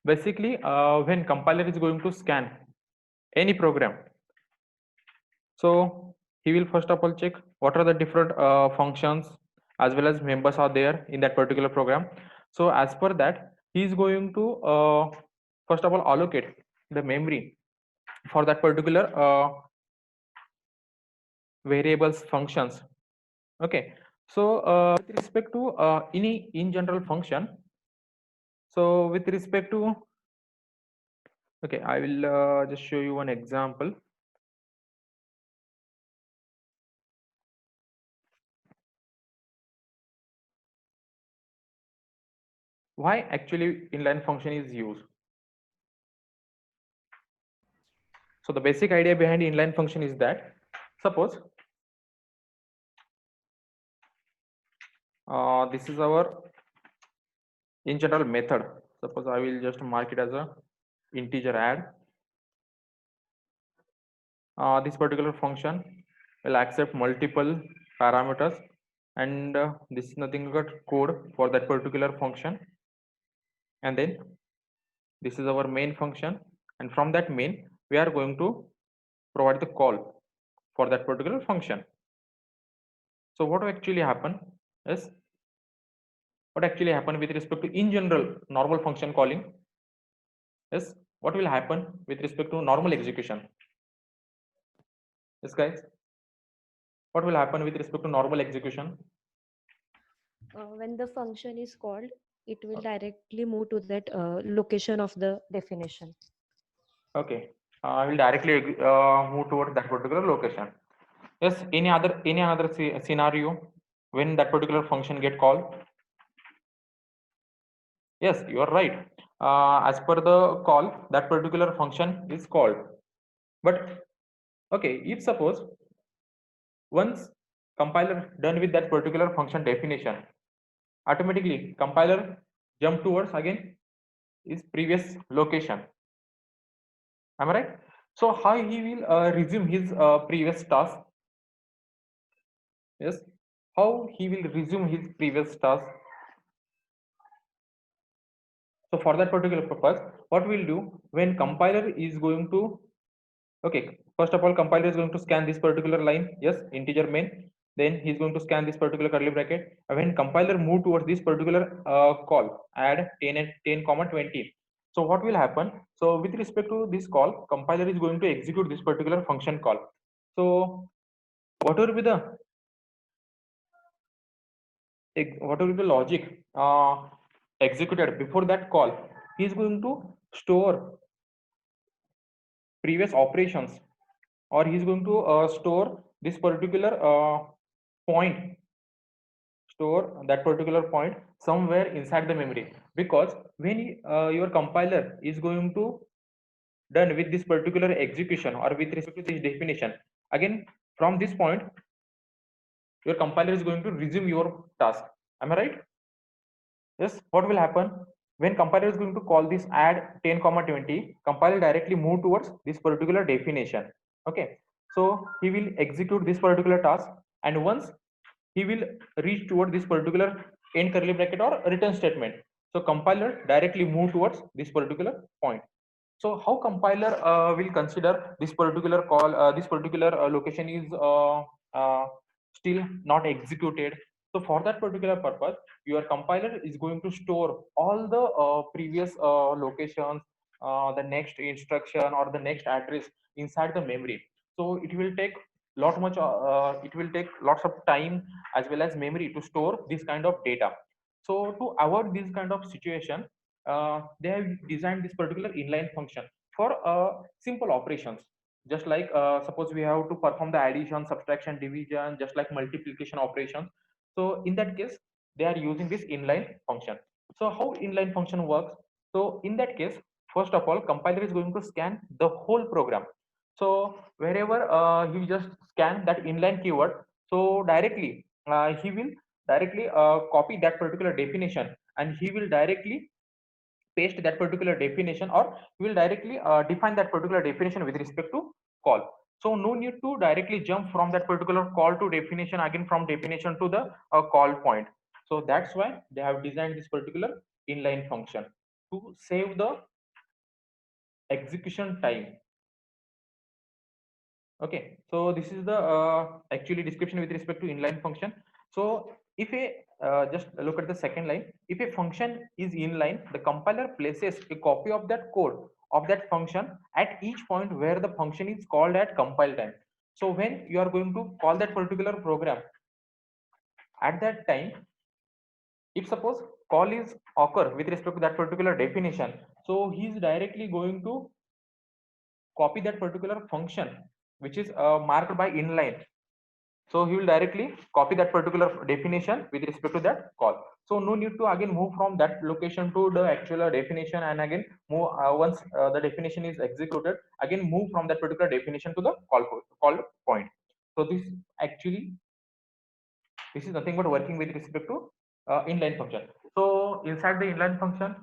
Basically, when compiler is going to scan any program, so he will first of all check what are the different functions as well as members are there in that particular program. So as per that, he is going to first of all allocate the memory for that particular variables functions. Okay, so with respect to any in general function, so with respect to, okay, I will just show you one example. Why actually inline function is used. So the basic idea behind inline function is that, suppose this is our in general method. Suppose I will just mark it as a integer add. This particular function will accept multiple parameters, and this is nothing but code for that particular function. And then this is our main function, and from that main we are going to provide the call for that particular function. So what will actually happen is, what actually happen with respect to in general normal function calling is, what will happen with respect to normal execution. Yes guys, what will happen with respect to normal execution? When the function is called, it will directly move to that location of the definition. Okay, I will directly move towards that particular location. Yes, any another scenario when that particular function get called? Yes, you are right. As per the call, that particular function is called. But okay, if suppose once compiler done with that particular function definition, automatically compiler jump towards again his previous location. Am I right? So how he will resume his previous task? Yes, how he will resume his previous task? So for that particular purpose, what we'll do, when compiler is going to, okay, first of all compiler is going to scan this particular line, yes, integer main, then he's going to scan this particular curly bracket, and when compiler move towards this particular call add 10 and 10 comma 20, so what will happen, so with respect to this call, compiler is going to execute this particular function call. So what will be the logic executed before that call? He is going to store previous operations, or he's going to store this particular point, store that particular point somewhere inside the memory, because when your compiler is going to done with this particular execution or with respect to this definition, again from this point your compiler is going to resume your task. Am I right? Yes, what will happen when compiler is going to call this add 10 comma 20, compiler directly move towards this particular definition. Okay, so he will execute this particular task, and once he will reach toward this particular end curly bracket or return statement, so compiler directly move towards this particular point. So how compiler will consider this particular call, this particular location is still not executed? So for that particular purpose, your compiler is going to store all the previous locations, the next instruction or the next address inside the memory. So it will take it will take lots of time as well as memory to store this kind of data. So to avoid this kind of situation, they have designed this particular inline function for simple operations, just like suppose we have to perform the addition, subtraction, division, just like multiplication operations. So in that case they are using this inline function. So how inline function works? So in that case, first of all compiler is going to scan the whole program. So wherever he just scan that inline keyword, so directly he will directly copy that particular definition, and he will directly paste that particular definition, or we will directly define that particular definition with respect to call. So no need to directly jump from that particular call to definition, again from definition to the call point. So that's why they have designed this particular inline function to save the execution time. Okay, so this is the actually description with respect to inline function. So if a just look at the second line, if a function is inline, the compiler places a copy of that code of that function at each point where the function is called at compile time. So when you are going to call that particular program, at that time, if suppose call is occur with respect to that particular definition, so he is directly going to copy that particular function which is marked by inline. So he will directly copy that particular definition with respect to that call. So no need to again move from that location to the actual definition, and again move once the definition is executed, again move from that particular definition to the call point. So this is nothing but working with respect to inline function. So inside the inline function,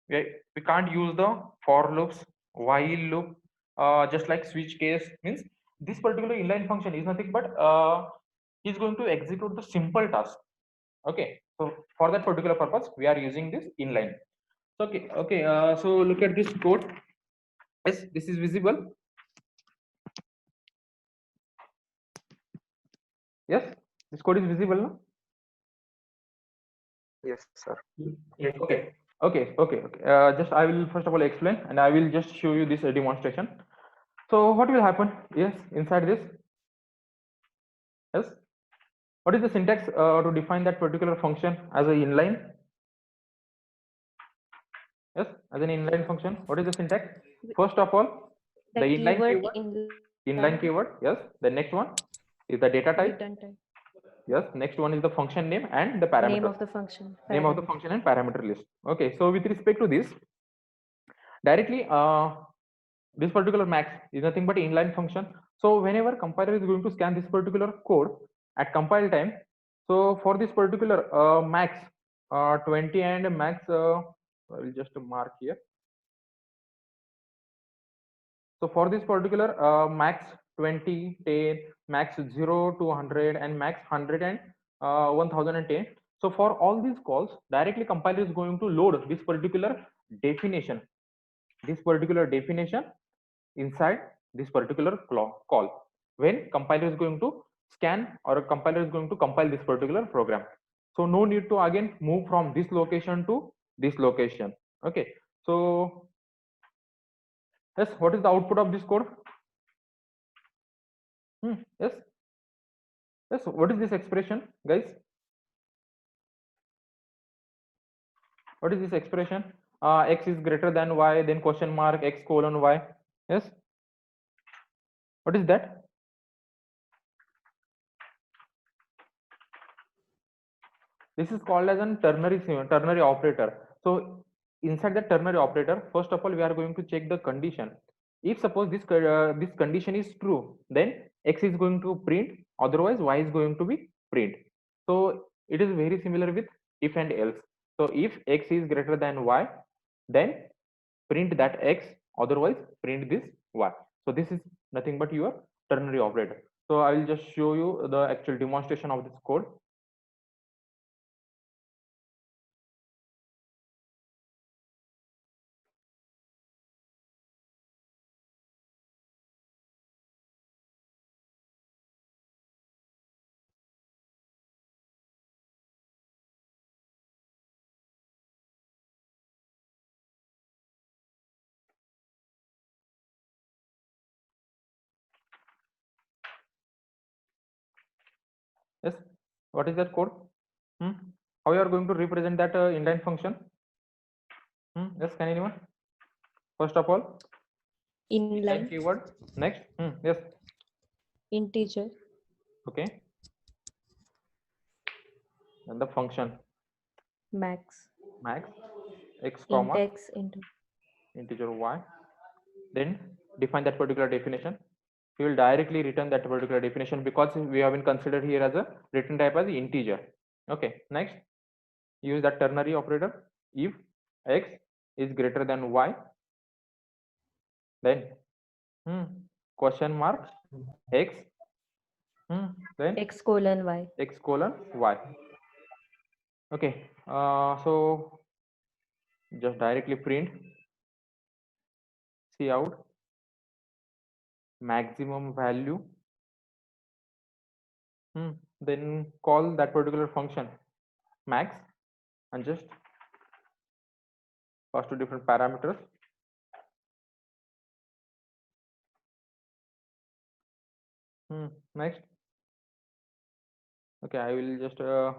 we can't use the for loops, while loop, just like switch case. Means this particular inline function is nothing but is going to execute the simple task. Okay, so for that particular purpose we are using this inline. So look at this code. Yes, this is visible. Yes, this code is visible now. Yes, sir. Yes. Okay. Just I will first of all explain, and I will just show you this demonstration. So what will happen? Yes, inside this. Yes, what is the syntax to define that particular function as a inline? Yes, as an inline function, what is the syntax? First of all, the inline keyword. Yes, the next one is the data type. Return type. Yes, next one is the function name and the parameter. Name of the function. Name of the function and parameter list. Okay, so with respect to this, directly this particular max is nothing but inline function. So whenever compiler is going to scan this particular code at compile time, so for this particular max 20 and max, I will just mark here. So for this particular max 20, 10, max 0 to 100, and max 100 and 1010. So for all these calls, directly compiler is going to load this particular definition. This particular definition inside this particular call when compiler is going to scan, or a compiler is going to compile this particular program. So no need to again move from this location to this location. Okay, so yes, what is the output of this code? Yes, what is this expression, guys? What is this expression? X is greater than y, then question mark x colon y. Yes, what is that? This is called as an ternary operator. So inside the ternary operator, first of all, we are going to check the condition. If suppose this condition is true, then x is going to print, otherwise y is going to be print. So it is very similar with if and else. So if x is greater than y, then print that x, otherwise print this y. So this is nothing but your ternary operator. So I will just show you the actual demonstration of this code. Yes, what is that code? How you are going to represent that inline function? Yes, can anyone? First of all, Inline keyword. Next, yes. integer. Okay. And the function Max x comma x into integer y. Then define that particular definition. We will directly return that particular definition because we have been considered here as a return type as integer. Okay. Next, use that ternary operator. If x is greater than y, then question mark x, then x colon y. X colon y. Okay, so just directly print cout maximum value, then call that particular function max and just pass two different parameters. Next, okay, I will just I'll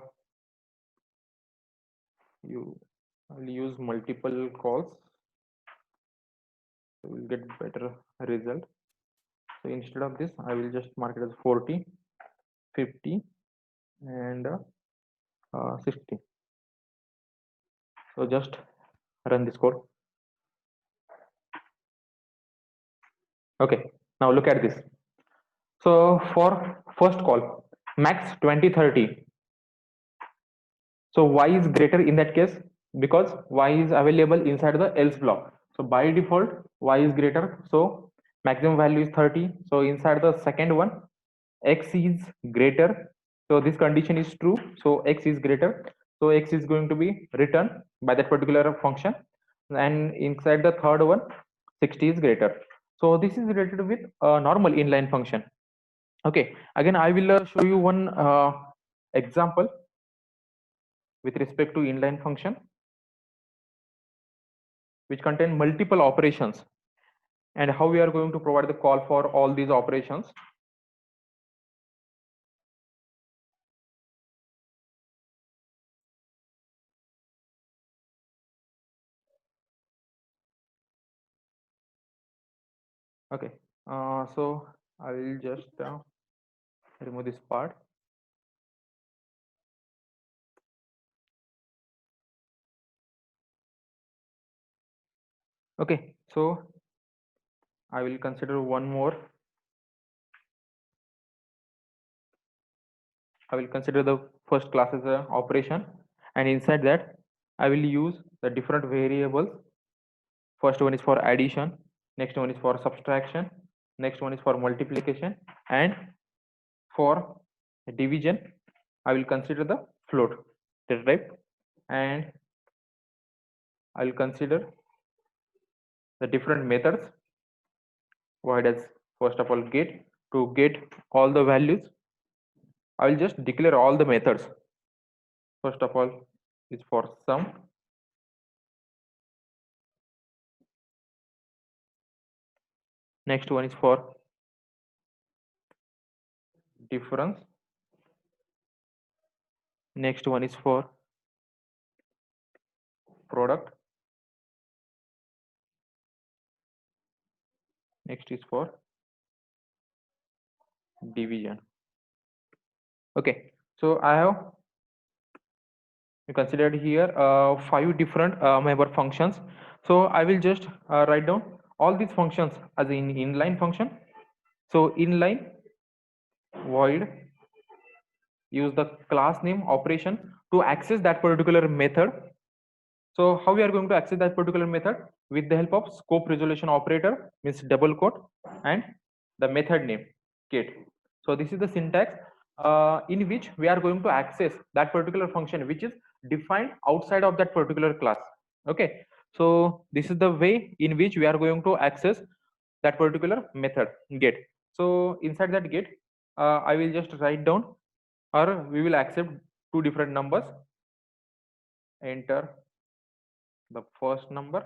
use multiple calls, so we'll get better result. So instead of this, I will just mark it as 40, 50, and 60. So just run this code. Okay, now look at this. So for first call, max 20, 30. So y is greater in that case because y is available inside the else block. So by default, y is greater. So maximum value is 30. So inside the second one, x is greater. So this condition is true. So x is greater. So x is going to be returned by that particular function. And inside the third one, 60 is greater. So this is related with a normal inline function. Okay, again, I will show you one example with respect to inline function, which contain multiple operations, and how we are going to provide the call for all these operations. Okay, so I will just remove this part. Okay, so I will consider one more. I will consider the first class as a operation, and inside that I will use the different variables. First one is for addition, next one is for subtraction, next one is for multiplication, and for division I will consider the float, right? And I will consider the different methods. Why does first of all get to get all the values? I will just declare all the methods. First of all is for sum, next one is for difference, next one is for product, next is for division. Okay, so I have considered here 5 different member functions. So I will just write down all these functions as in inline function. So inline void use the class name operation to access that particular method. So how we are going to access that particular method? With the help of scope resolution operator, means double quote, and the method name get. So this is the syntax in which we are going to access that particular function which is defined outside of that particular class. Okay, so this is the way in which we are going to access that particular method get. So inside that get, I will just write down, or we will accept two different numbers. Enter the first number,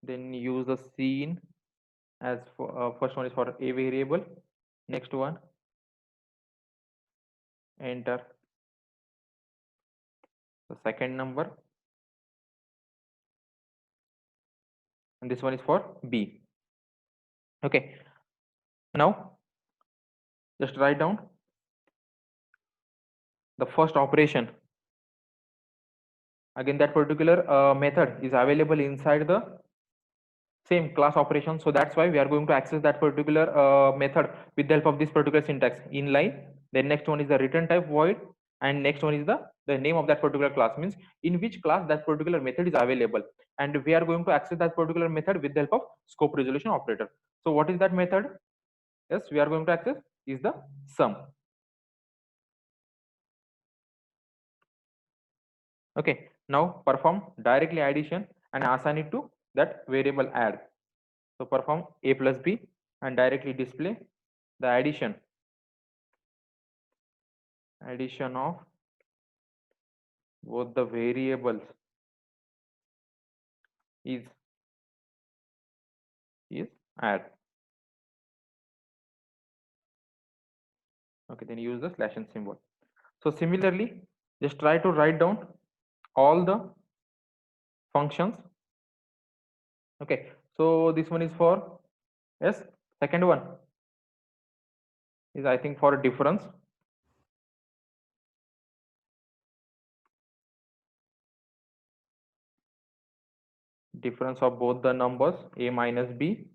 then use the scene as for, first one is for a variable, next one enter the second number, and this one is for b. Okay, now just write down the first operation. Again, that particular method is available inside the same class operation, so that's why we are going to access that particular method with the help of this particular syntax inline. Then next one is the return type void, and next one is the name of that particular class, means in which class that particular method is available, and we are going to access that particular method with the help of scope resolution operator. So what is that method? Yes, we are going to access is the sum. Okay, now perform directly addition and assign it to that variable add. So perform a plus b and directly display the addition of both the variables is add. Okay, then use the slash and symbol. So similarly, just try to write down all the functions. Okay, so this one is for yes. Second one is I think for difference. Difference of both the numbers a minus b,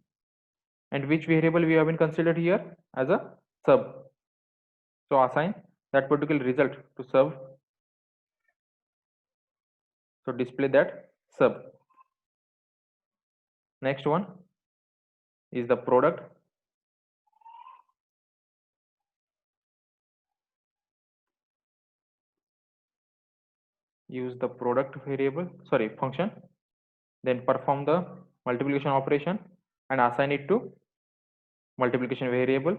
and which variable we have been considered here as a sub. So assign that particular result to sub. So display that sub. Next one is the product. Use the product variable, sorry, function. Then perform the multiplication operation and assign it to multiplication variable.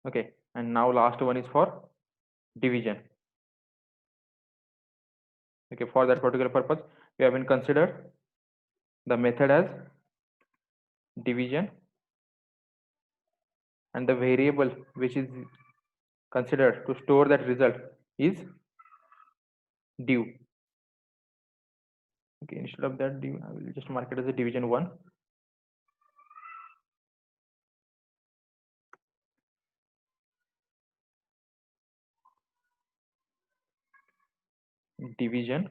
Okay, and now last one is for division. Okay, for that particular purpose, we have been considered the method as division, and the variable which is considered to store that result is div. Okay, instead of that div, I will just mark it as a division 1. Division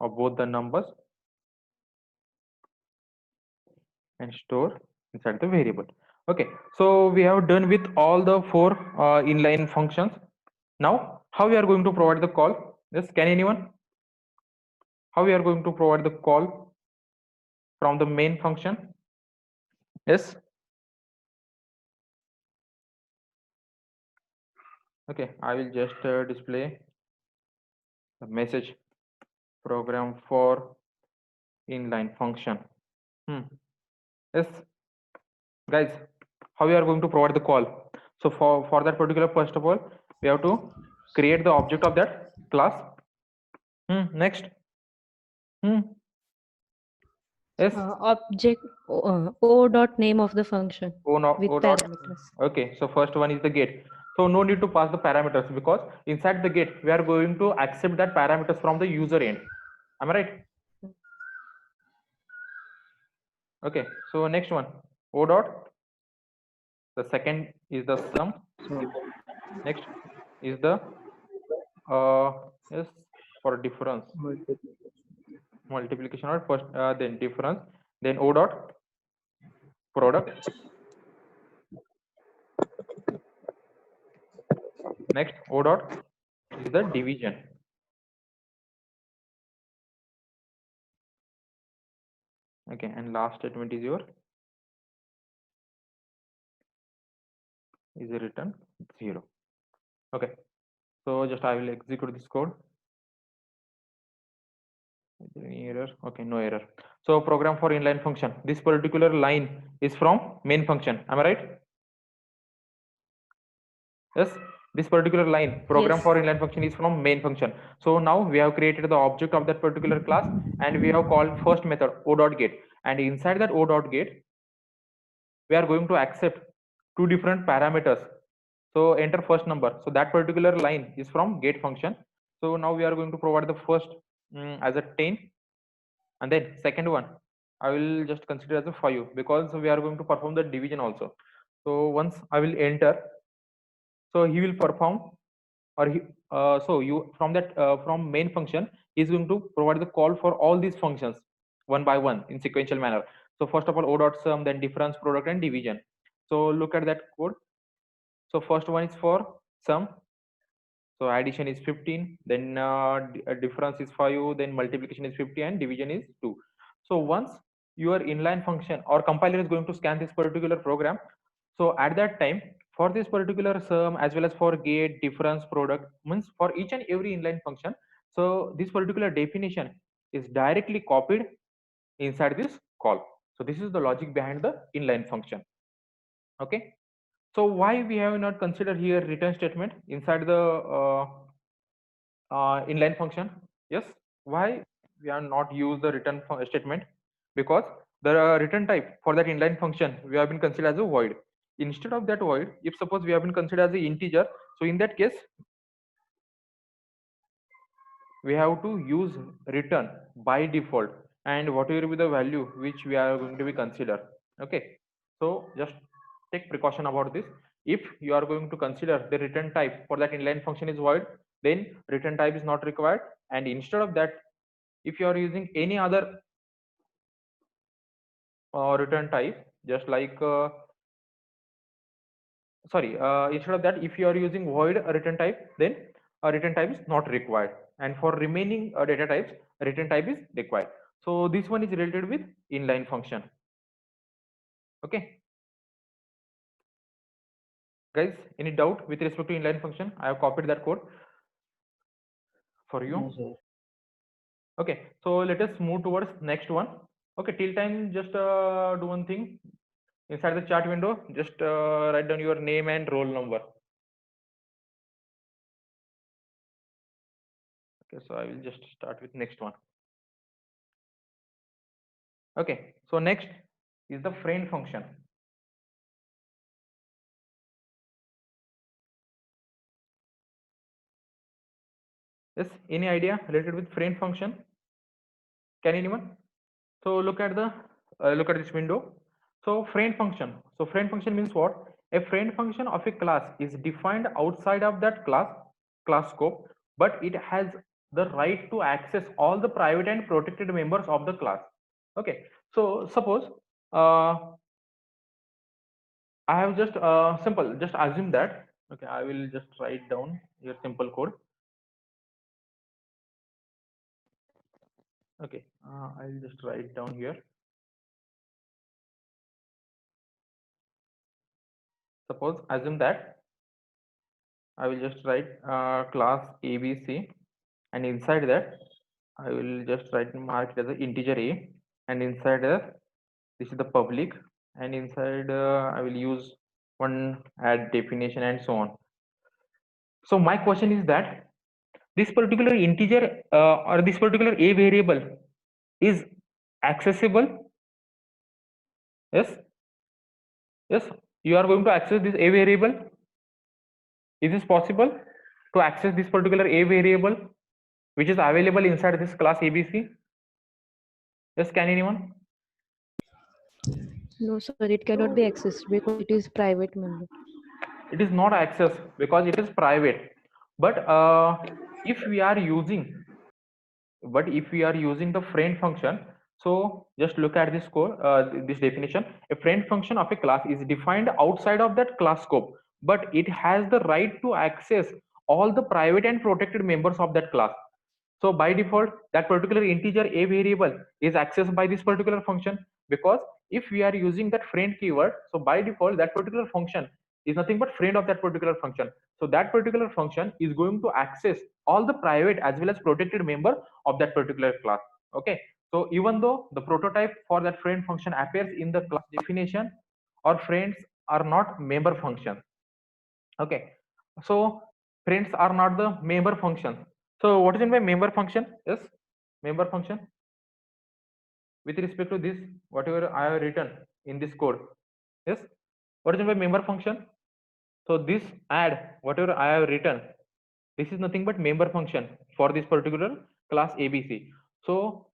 of both the numbers and store inside the variable. Okay, so we have done with all the 4 inline functions. Now how we are going to provide the call? Yes, can anyone? How we are going to provide the call from the main function? Yes. Okay, I will just display the message program for inline function. Yes, guys, how we are going to provide the call? So for that particular, first of all, we have to create the object of that class. Next. Yes. Object o dot name of the function with O dot. parameters. Okay, so first one is the get. So no need to pass the parameters, because inside the get we are going to accept that parameters from the user end. Am I right? Okay, so next one, o dot. The second is the sum. Next is the yes, for difference, multiplication, or first then difference, then o dot product. Next o dot is the division. Okay, and last statement is your is a return 0. Okay, so just I will execute this code. Is there any error? Okay, no error. So program for inline function, this particular line is from main function. Am I right? Yes, this particular line, program Yes. for inline function, is from main function. So now we have created the object of that particular class, and we have called first method o dot get, and inside that o dot get we are going to accept 2 different parameters. So enter first number. So that particular line is from get function. So now we are going to provide the first as a 10, and then second one I will just consider as a 5, because we are going to perform the division also. So once I will enter, so he will perform, or so you from that from main function is going to provide the call for all these functions one by one in sequential manner. So first of all, o dot sum, then difference, product, and division. So look at that code. So first one is for sum. So addition is 15, then difference is 5, then multiplication is 50, and division is 2. So once your inline function or compiler is going to scan this particular program, so at that time, for this particular sum as well as for get, difference, product, means for each and every inline function, so this particular definition is directly copied inside this call. So this is the logic behind the inline function. Okay. So why we have not considered here return statement inside the inline function? Yes. Why we are not use the return statement? Because the return type for that inline function we have been considered as a void. Instead of that void, if suppose we have been considered as an integer, so in that case we have to use return by default, and whatever be the value which we are going to be consider. Okay, so just take precaution about this. If you are going to consider the return type for that inline function is void, then return type is not required, and instead of that, if you are using any other return type, just like sorry, instead of that, if you are using void return type, then return type is not required, and for remaining data types, return type is required. So this one is related with inline function. Okay, guys, any doubt with respect to inline function? I have copied that code for you. No, sir. Okay, so let us move towards next one. Okay, till time, just do one thing. Inside the chat window, just write down your name and roll number. Okay, so I will just start with next one. Okay, so next is the friend function. Yes, any idea related with friend function? Can anyone? So look at the look at this window. So friend function. So friend function means what? A friend function of a class is defined outside of that class scope, but it has the right to access all the private and protected members of the class. Okay. So suppose I have just simple, just assume that. Okay, I will just write down your simple code. Okay, I'll just write down here. Suppose assume that I will just write class ABC, and inside that I will just write mark it as an integer a, and inside this is the public, and inside I will use one add definition and so on. So my question is that this particular integer or this particular a variable is accessible. Yes, yes, you are going to access this a variable. Is this possible to access this particular a variable which is available inside this class ABC? Yes, can anyone? No, sir, it cannot be accessed because it is private member. It is not accessed because it is private. But if we are using the friend function, so just look at this code, this definition. A friend function of a class is defined outside of that class scope, but it has the right to access all the private and protected members of that class. So by default, that particular integer a variable is accessed by this particular function, because if we are using that friend keyword, so by default that particular function is nothing but friend of that particular function. So that particular function is going to access all the private as well as protected member of that particular class. Okay, so even though the prototype for that friend function appears in the class definition, or friends are not member functions. Okay, so friends are not the member functions. So what is in my member function? Yes, member function with respect to this, whatever I have written in this code. Yes, what is in my member function? So this add whatever I have written, this is nothing but member function for this particular class ABC. So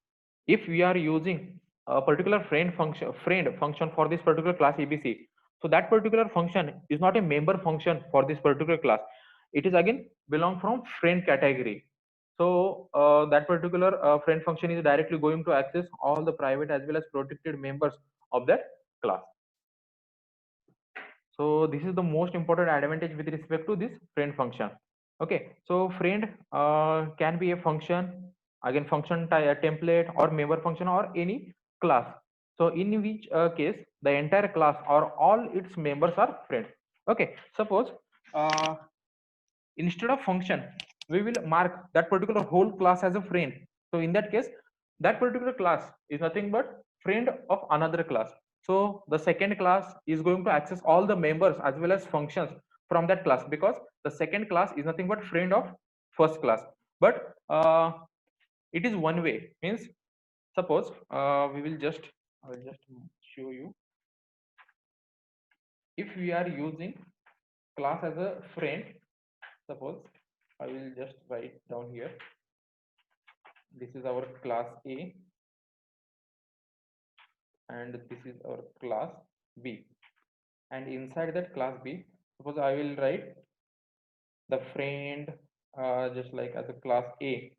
if we are using a particular friend function for this particular class ABC, so that particular function is not a member function for this particular class. It is again belong from friend category. So that particular friend function is directly going to access all the private as well as protected members of that class. So this is the most important advantage with respect to this friend function. Okay, so friend can be a function, again function template or member function or any class. So in which case the entire class or all its members are friends. Okay, suppose uh, instead of function we will mark that particular whole class as a friend. So in that case that particular class is nothing but friend of another class. So the second class is going to access all the members as well as functions from that class, because the second class is nothing but friend of first class. But it is one way, means suppose we will just, I will just show you. If we are using class as a friend, suppose I will just write down here, this is our class A and this is our class B, and inside that class B, suppose I will write the friend just like as a class A.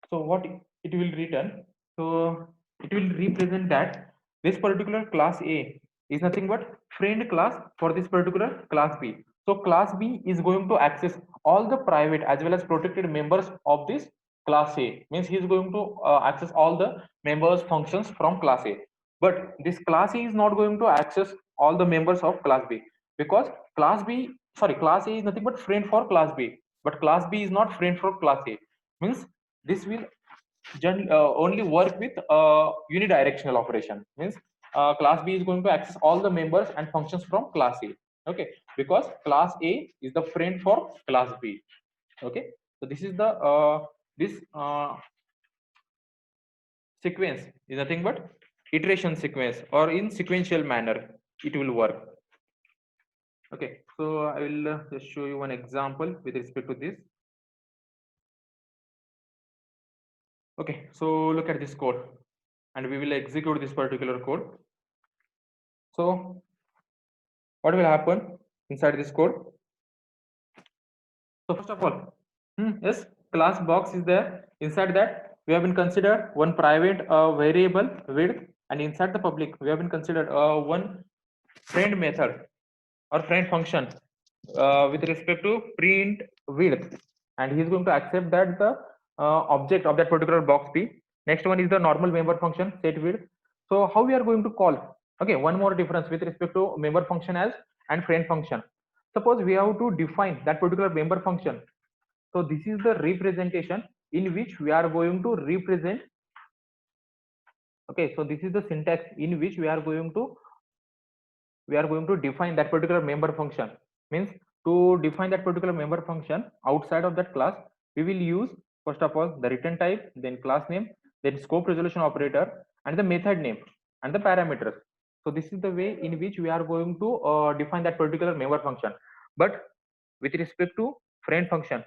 So what it will return? So it will represent that this particular class A is nothing but friend class for this particular class B. So class B is going to access all the private as well as protected members of this class A. Means he is going to access all the members functions from class A. But this class A is not going to access all the members of class B, because class A is nothing but friend for class B, but class B is not friend for class A. Means this will only work with unidirectional operation. Means class B is going to access all the members and functions from class A. Okay, because class A is the friend for class B. Okay, so this is the this sequence is nothing but iteration sequence, or in sequential manner it will work. Okay, so I will just show you one example with respect to this. Okay, so look at this code and we will execute this particular code. So what will happen inside this code? So first of all, yes, class box is there. Inside that we have been considered one private variable width, and inside the public we have been considered one friend method or friend function with respect to print width, and he is going to accept that the object of that particular box B. Next one is the normal member function set width. So how we are going to call? Okay, one more difference with respect to member function as and friend function. Suppose we have to define that particular member function. So this is the representation in which we are going to represent. Okay, so this is the syntax in which we are going to define that particular member function. Means to define that particular member function outside of that class, we will use first of all the return type, then class name, then scope resolution operator, and the method name and the parameters. So this is the way in which we are going to define that particular member function. But with respect to friend function,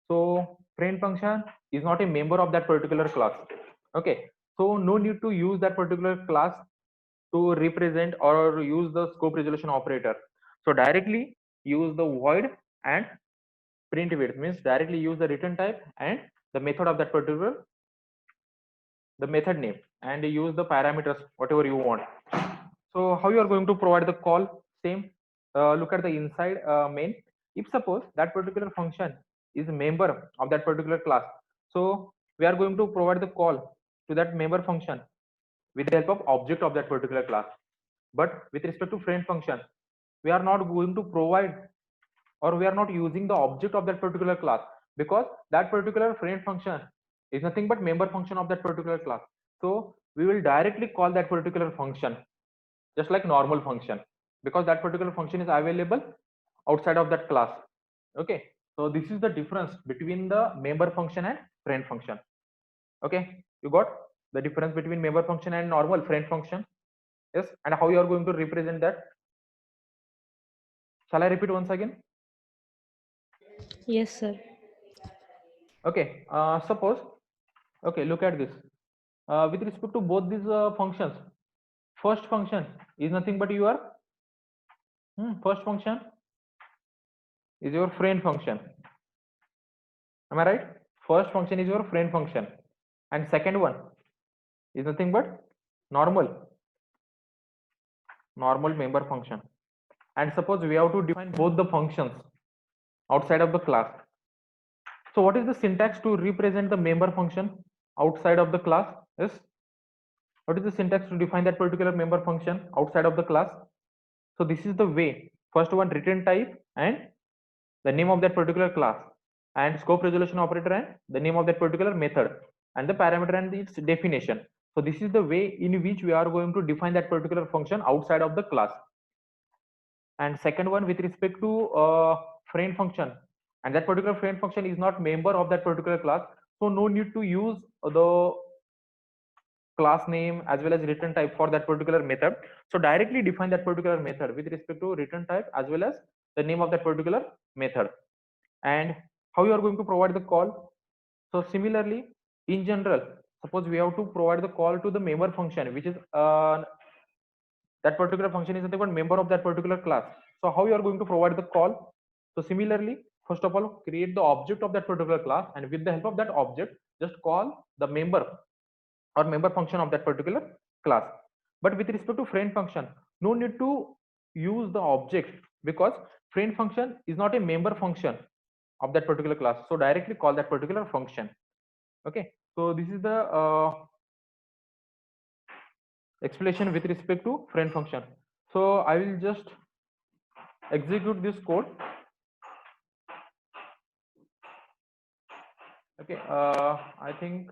so friend function is not a member of that particular class. Okay, so no need to use that particular class to represent or use the scope resolution operator. So directly use the void and print width, means directly use the return type and the method of that particular, the method name, and use the parameters whatever you want. So how you are going to provide the call? Same. Look at the inside main. If suppose that particular function is a member of that particular class, so we are going to provide the call to that member function with the help of object of that particular class. But with respect to friend function, we are not going to provide, or we are not using the object of that particular class, because that particular friend function is nothing but member function of that particular class. So we will directly call that particular function just like normal function, because that particular function is available outside of that class. Okay, so this is the difference between the member function and friend function. Okay, you got the difference between member function and normal friend function? Yes, and how you are going to represent that? Shall I repeat once again? Yes, sir. Okay, suppose, okay, look at this. With respect to both these functions, first function is nothing but your first function is your friend function. Am I right? First function is your friend function, and second one is nothing but normal member function. And suppose we have to define both the functions outside of the class. So what is the syntax to represent the member function outside of the class? Yes. What is the syntax to define that particular member function outside of the class? So this is the way. First one, return type and the name of that particular class, and scope resolution operator and the name of that particular method, and the parameter and its definition. So this is the way in which we are going to define that particular function outside of the class. And second one, with respect to friend function, and that particular friend function is not member of that particular class, so no need to use the class name as well as return type for that particular method. So directly define that particular method with respect to return type as well as the name of that particular method. And how you are going to provide the call? So similarly, in general, suppose we have to provide the call to the member function, which is that particular function is nothing but member of that particular class. So how you are going to provide the call? So similarly, first of all, create the object of that particular class, and with the help of that object, just call the member or member function of that particular class. But with respect to friend function, no need to use the object, because friend function is not a member function of that particular class. So directly call that particular function. Okay. So this is the explanation with respect to friend function. So I will just execute this code. Okay. I think